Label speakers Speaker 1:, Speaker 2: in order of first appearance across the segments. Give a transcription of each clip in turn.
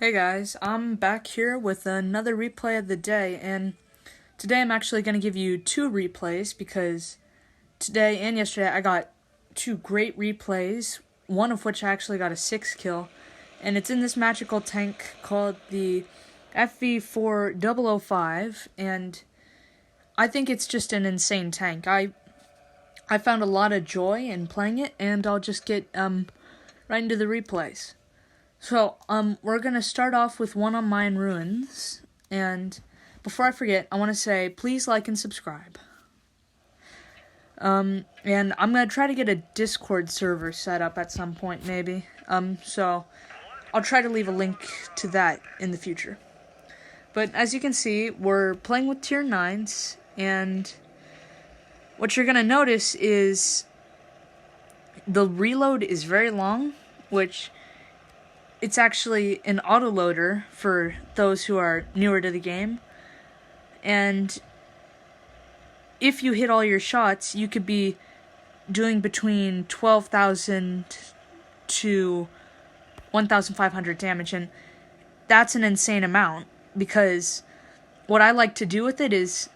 Speaker 1: Hey guys, I'm back here with another replay of the day, and today I'm actually going to give you two replays because today and yesterday I got two great replays, one of which I actually got a 6 kill, and it's in this magical tank called the FV4005, and I think it's just an insane tank. I found a lot of joy in playing it, and I'll just get right into the replays. So, we're gonna start off with one on Mayan Ruins, and before I forget, I want to say, please like and subscribe. And I'm gonna try to get a Discord server set up at some point, maybe. So, I'll try to leave a link to that in the future. But as you can see, we're playing with tier 9s, and what you're gonna notice is the reload is very long, which it's actually an autoloader for those who are newer to the game. And if you hit all your shots, you could be doing between 12,000 to 1,500 damage. And that's an insane amount, because what I like to do with it is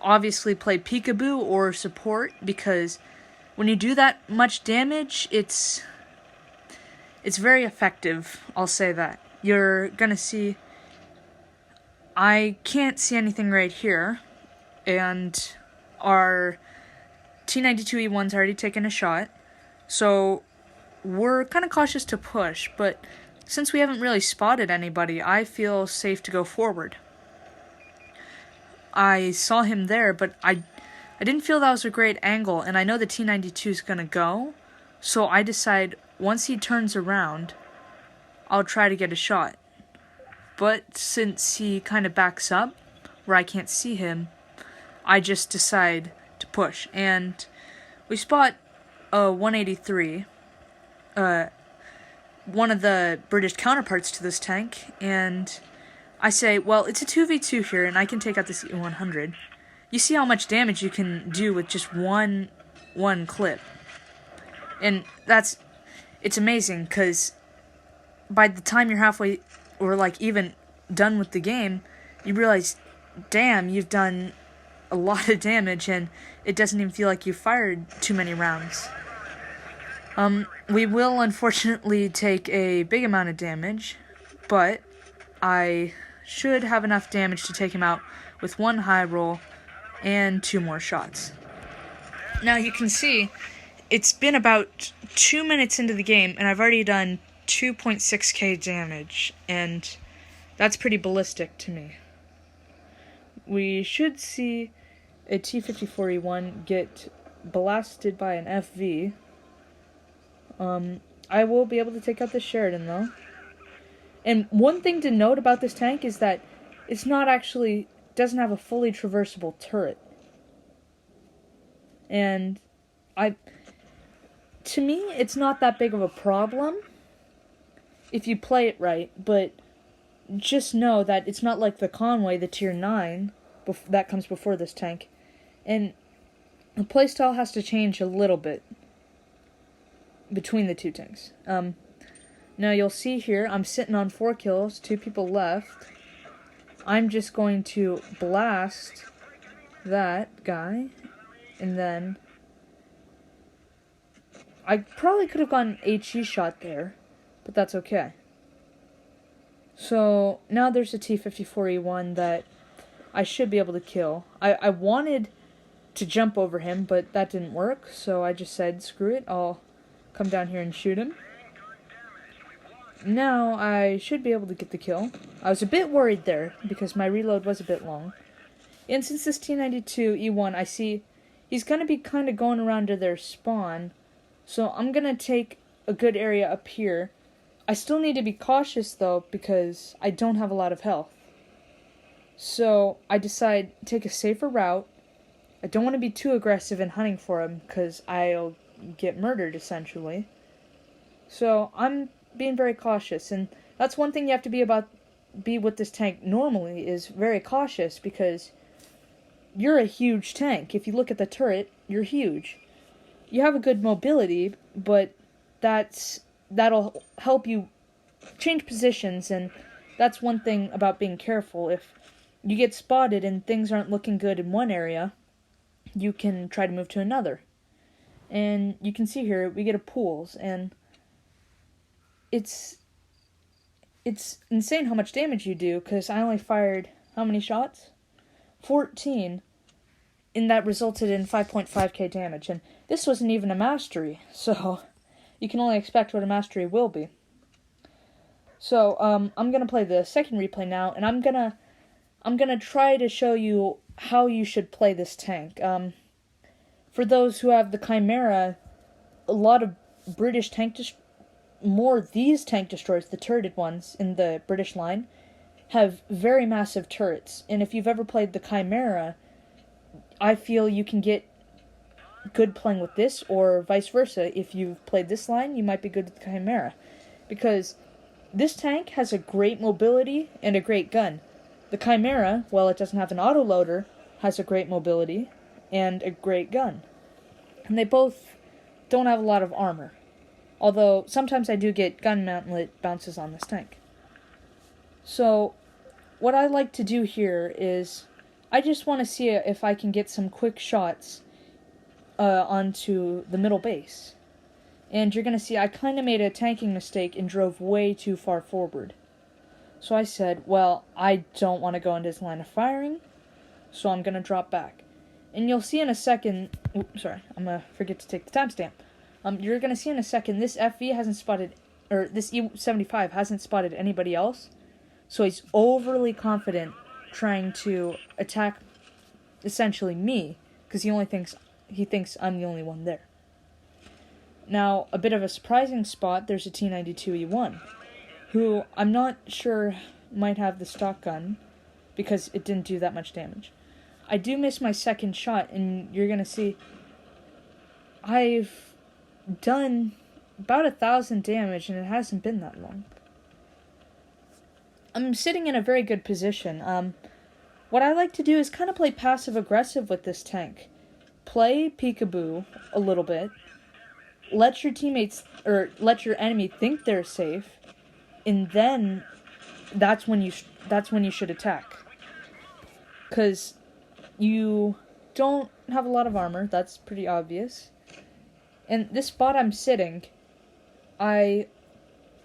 Speaker 1: obviously play peekaboo or support, because when you do that much damage, it's very effective, I'll say that. You're gonna see, I can't see anything right here, and our T92E1's already taken a shot, so we're kind of cautious to push, but since we haven't really spotted anybody, I feel safe to go forward. I saw him there, but I didn't feel that was a great angle, and I know the T92's gonna go, so I decide once he turns around, I'll try to get a shot. But since he kind of backs up, where I can't see him, I just decide to push. And we spot a 183, one of the British counterparts to this tank, and I say, well, it's a 2v2 here, and I can take out this E100. You see how much damage you can do with just one clip. And it's amazing, because by the time you're halfway, or like even done with the game, you realize, damn, you've done a lot of damage, and it doesn't even feel like you fired too many rounds. We will unfortunately take a big amount of damage, but I should have enough damage to take him out with one high roll and 2 more shots. Now you can see, it's been about 2 minutes into the game, and I've already done 2.6k damage, and that's pretty ballistic to me. We should see a T54E1 get blasted by an FV. I will be able to take out the Sheridan, though. And one thing to note about this tank is that it's doesn't have a fully traversable turret. And to me, it's not that big of a problem if you play it right, but just know that it's not like the Conway, the tier 9, that comes before this tank. And the playstyle has to change a little bit between the two tanks. Now you'll see here, I'm sitting on 4 kills, 2 people left. I'm just going to blast that guy, and then I probably could have gotten an HE shot there, but that's okay. So now there's a T54E1 that I should be able to kill. I wanted to jump over him, but that didn't work, so I just said, screw it, I'll come down here and shoot him. Now I should be able to get the kill. I was a bit worried there, because my reload was a bit long. And since this T92E1, I see he's going to be kind of going around to their spawn, so I'm going to take a good area up here. I still need to be cautious, though, because I don't have a lot of health. So I decide to take a safer route. I don't want to be too aggressive in hunting for him, because I'll get murdered, essentially. So I'm being very cautious, and that's one thing you have to be with this tank normally, is very cautious, because you're a huge tank. If you look at the turret, you're huge. You have a good mobility, but that'll help you change positions, and that's one thing about being careful. If you get spotted and things aren't looking good in one area, you can try to move to another. And you can see here, we get a pools, and it's insane how much damage you do, because I only fired, how many shots? 14, and that resulted in 5.5k damage, and this wasn't even a mastery, so you can only expect what a mastery will be. So, I'm gonna play the second replay now, and I'm gonna try to show you how you should play this tank. For those who have the Chimera, a lot of British these tank destroyers, the turreted ones in the British line, have very massive turrets. And if you've ever played the Chimera, I feel you can get good playing with this, or vice versa. If you've played this line, you might be good with the Chimera. Because this tank has a great mobility and a great gun. The Chimera, while it doesn't have an autoloader, has a great mobility and a great gun. And they both don't have a lot of armor. Although, sometimes I do get gun mountlet bounces on this tank. So, what I like to do here is, I just want to see if I can get some quick shots onto the middle base. And you're going to see I kind of made a tanking mistake and drove way too far forward. So I said, well, I don't want to go into his line of firing, so I'm going to drop back. And you'll see in a second, sorry, I'm going to forget to take the timestamp. You're going to see in a second, this FV hasn't spotted, or this E75 hasn't spotted anybody else. So he's overly confident trying to attack, essentially, me, because he thinks I'm the only one there. Now, a bit of a surprising spot, there's a T92E1, who I'm not sure might have the stock gun, because it didn't do that much damage. I do miss my second shot, and you're going to see I've done about 1,000 damage, and it hasn't been that long. I'm sitting in a very good position. What I like to do is kind of play passive-aggressive with this tank. Play peekaboo a little bit. Let your teammates, or let your enemy think they're safe, and then that's when you should attack. Because you don't have a lot of armor, that's pretty obvious. And this spot I'm sitting, I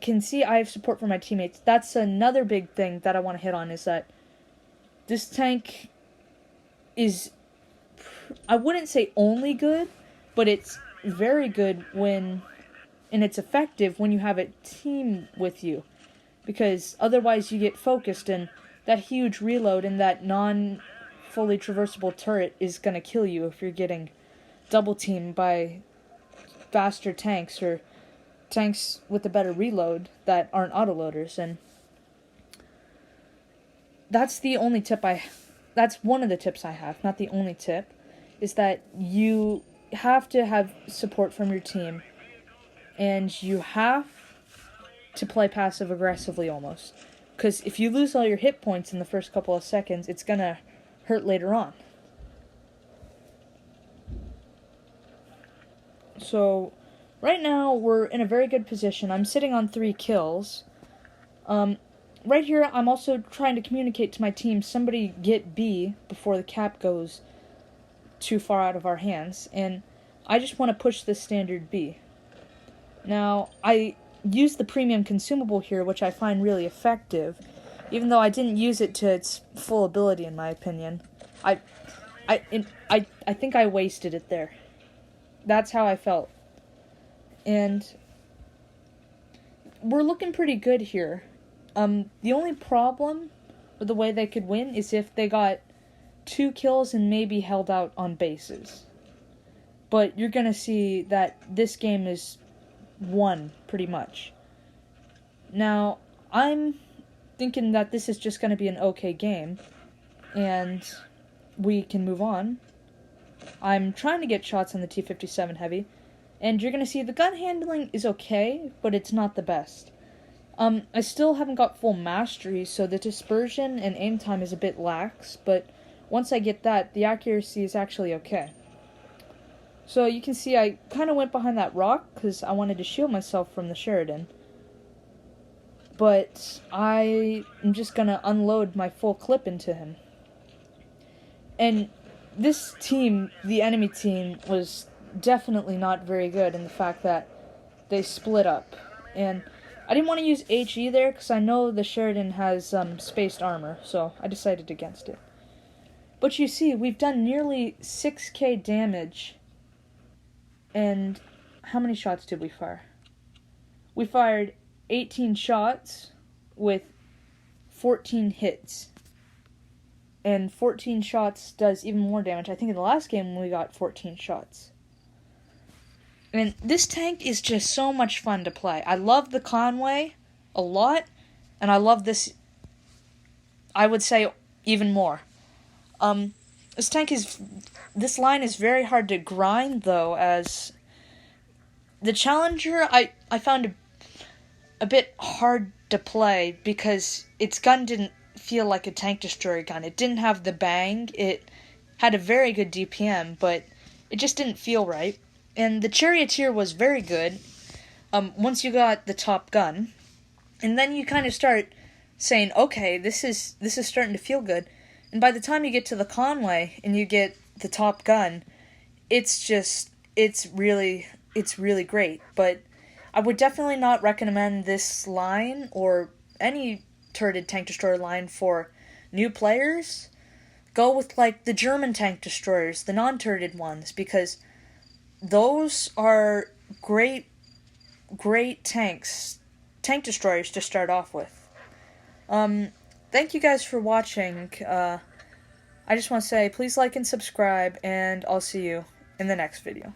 Speaker 1: can see I have support from my teammates. That's another big thing that I want to hit on, is that this tank is, I wouldn't say only good, but it's very good and it's effective when you have a team with you. Because otherwise you get focused, and that huge reload and that non-fully traversable turret is going to kill you if you're getting double teamed by faster tanks, or tanks with a better reload that aren't autoloaders. And that's one of the tips I have, not the only tip, is that you have to have support from your team, and you have to play passive aggressively almost, because if you lose all your hit points in the first couple of seconds, it's gonna hurt later on. So, right now, we're in a very good position. I'm sitting on 3 kills. Right here, I'm also trying to communicate to my team, somebody get B before the cap goes too far out of our hands, and I just want to push this standard B. Now, I use the premium consumable here, which I find really effective, even though I didn't use it to its full ability, in my opinion. I think I wasted it there. That's how I felt. And we're looking pretty good here. The only problem with the way they could win is if they got 2 kills and maybe held out on bases. But you're going to see that this game is won, pretty much. Now, I'm thinking that this is just going to be an okay game, and we can move on. I'm trying to get shots on the T57 Heavy, and you're going to see the gun handling is okay, but it's not the best. I still haven't got full mastery, so the dispersion and aim time is a bit lax, but once I get that, the accuracy is actually okay. So you can see I kind of went behind that rock, because I wanted to shield myself from the Sheridan. but I am just gonna unload my full clip into him. And this team, the enemy team, was definitely not very good in the fact that they split up. And I didn't want to use HE there because I know the Sheridan has spaced armor, so I decided against it. But you see, we've done nearly 6k damage. And how many shots did we fire? We fired 18 shots with 14 hits. And 14 shots does even more damage. I think in the last game we got 14 shots. And this tank is just so much fun to play. I love the Conway a lot, and I love this, I would say, even more. This line is very hard to grind, though, as the Challenger I found a bit hard to play because its gun didn't feel like a tank destroyer gun. It didn't have the bang. It had a very good DPM, but it just didn't feel right. And the Charioteer was very good once you got the top gun. And then you kind of start saying, okay, this is starting to feel good. And by the time you get to the Conway and you get the top gun, it's really great. But I would definitely not recommend this line or any turreted tank destroyer line for new players. Go with like the German tank destroyers, the non-turreted ones, because those are great tank destroyers to start off with. Thank you guys for watching. I just want to say, please like and subscribe, and I'll see you in the next video.